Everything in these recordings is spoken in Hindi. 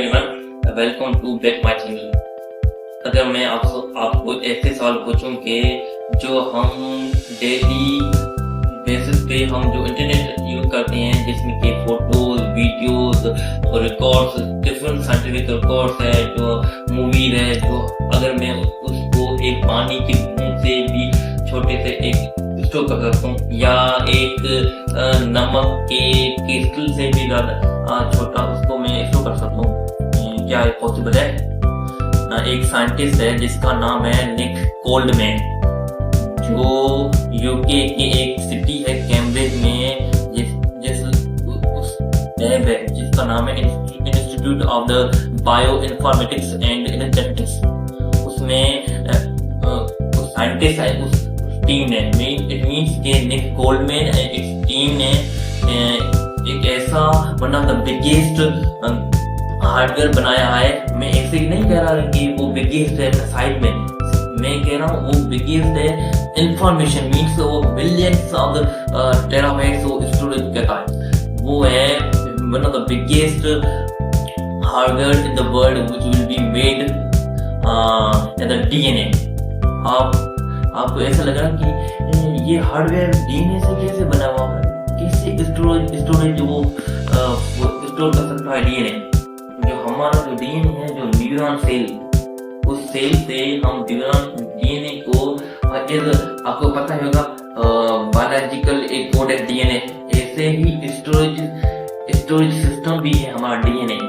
Everyone, welcome to back my channel. अगर मैं आपको ऐसे सवाल पूछूं कि जो हम डेली बेसिस पे हम जो इंटरनेट यूज करते हैं, जिसमें कि फोटोज, वीडियोस और रिकॉर्ड्स, डिफरेंट साइंटिफिक रिकॉर्ड्स है, जो मूवीज है, जो अगर मैं उसको एक पानी की बूंद से भी छोटे से एक स्टोर कर सकता हूँ, या एक नमक के क्रिस्टल से भी ज़्यादा छोटा उसको मैं स्टोर कर सकता हूँ, क्या पॉसिबल है? एक साइंटिस्ट है जिसका नाम है निक कोल्डमैन, जो यूके की एक सिटी है कैम्ब्रिज में, उस लैब है जिसका नाम है institute of the bio informatics and energetics. उसमें साइंटिस्ट है, उस टीम ने इट मीन्स के निक कोल्डमैन इस टीम ने एक ऐसा one of the biggest hardware बनाया है। मैं ऐसे ही नहीं कह रहा कि वो बिगेस्ट है साइड में, मैं कह रहा हूँ वो बिगेस्ट है इंफॉर्मेशन मीन्स वो बिलियंस ऑफ टेराबाइट्स स्टोरेज करता है। वो है one of the biggest hardware in the world which will be made in the DNA. आपको ऐसा लगा कि ये हार्डवेयर डीएनए से कैसे बना हुआ है, कैसे स्टोरेज वो स्टोर कर सकता है डीएनए। जो हमारा जो डीएनए है, जो न्यूरॉन सेल, उस सेल से हम डीएनए को आपको पता ही होगा बायोलॉजिकल एक कोड है डीएनए, ऐसे ही स्टोरेज सिस्टम भी है हमारा डीएनए,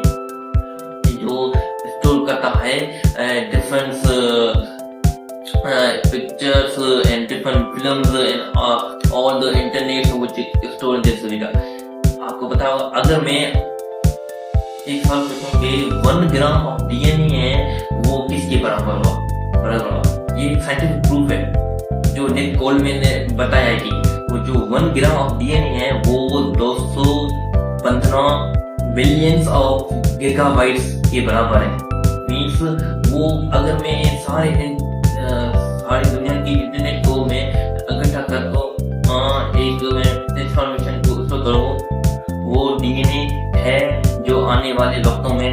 जो स्टोर करता है different pictures and different films and all the internet which store in this video। आपको पता होगा, अगर मैं एक सवाल पूछूं कि 1 ग्राम ऑफ डीएनए है वो किसके बराबर होगा, ये साइंटिफिक प्रूफ है जो निक कोल्डमैन ने बताया है कि वो जो 1 ग्राम ऑफ डीएनए है वो 215 बिलियंस ऑफ गीगाबाइट्स के बराबर है। मीन्स वो अगर मैं सारी दुनिया की इंटरनेट को मैं इकट्ठा कर दो, एक मैं इंफॉर्मेशन को स्टोर करूँ, वो डीएनए है जो आने वाले वक्तों में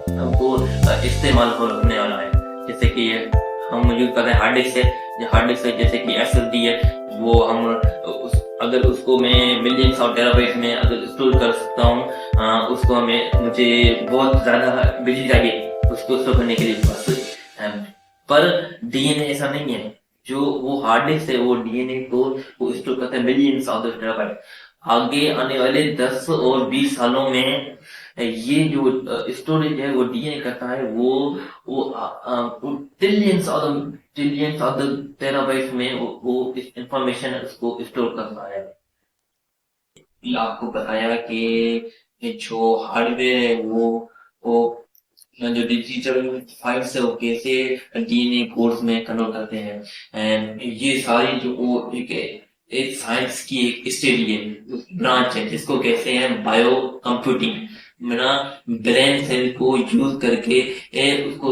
हमको इस्तेमाल होने वाला है। जैसे कि हम यूज कर रहे हैं हार्ड डिस्क है, जैसे कि एसएसडी है, वो हम अगर उसको मैं मिलियंस ऑफ टेराबाइट में अगर स्टोर कर सकता हूँ, उसको मुझे बहुत ज़्यादा बिजली चाहिए उसको स्टोर करने के लिए बस। पर डीएनए ऐसा नहीं है, जो वो हार्ड डिस्क है वो डीएनए को वो स्टोर करता है मिलियंस ऑफ टेराबाइट। आगे आने वाले 10 और 20 सालों में ये जो स्टोरेज है वो डीएनए करता है, वो ट्रिलियंस ऑफ द टेराबाइट में वो इस इंफॉर्मेशन उसको स्टोर करता है। आपको बताया कि जो हार्डवेयर है वो जो डिजिटल फाइल्स है वो कैसे डीएनए कोड्स में कन्वर्ट करते हैं, एंड ये सारी जो वो एक साइंस की एक स्टडी है, ब्रांच है, जिसको कहते हैं बायो कंप्यूटिंग। ब्रेन सेल को यूज करके उसको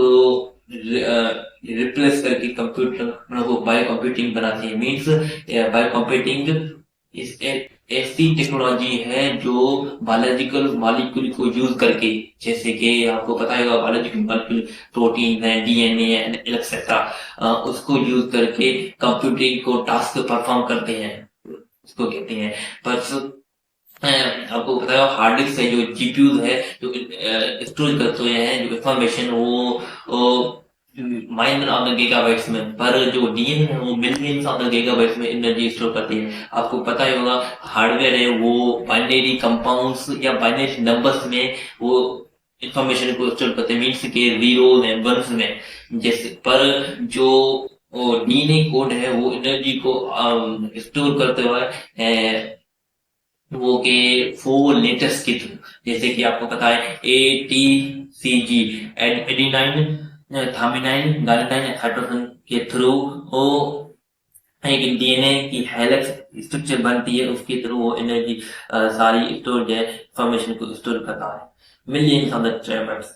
रिप्लेस करके कंप्यूटर वो बायो कंप्यूटिंग बनाते हैं। मीन्स बायो कंप्यूटिंग इस ऐसी टेक्नोलॉजी है जो बायोलॉजिकल मॉलिक्यूल को यूज करके, जैसे कि आपको पता होगा बायोलॉजिकल मॉलिक्यूल प्रोटीन है, डीएनए है, एक्सेट्रा, उसको यूज करके कंप्यूटिंग को टास्क परफॉर्म करते हैं, उसको कहते हैं। पर आपको पता है हार्ड डिस्क है, जो जीपीयू है, जो स्टोर करते हैं जो इंफॉर्मेशन, वो माइनर ऑफ द गीगाबाइट्स में, पर जो डीएनए है वो मिलियंस ऑफ द गीगाबाइट्स में एनर्जी स्टोर करती है। आपको पता ही होगा हार्डवेयर है वो बाइनरी कंपाउंड्स या बाइनरी नंबर्स में वो इंफॉर्मेशन को स्टोर करते हैं, मीन्स के 0 एंड 1 में। जैसे पर जो डीएनए कोड है वो एनर्जी को स्टोर करते हुए वो के 4 लेटर्स के थ्रू, जैसे कि आपको पता है ATCG, एडेनाइन, थायमाइन, गाइनाइन, साइटोसिन के थ्रू वो एक डीएनए की हेलिक्स स्ट्रक्चर बनती है, उसके थ्रू वो एनर्जी सारी स्टोर है इंफॉर्मेशन को स्टोर करता है मिलियंस ऑफ द टेराबाइट्स।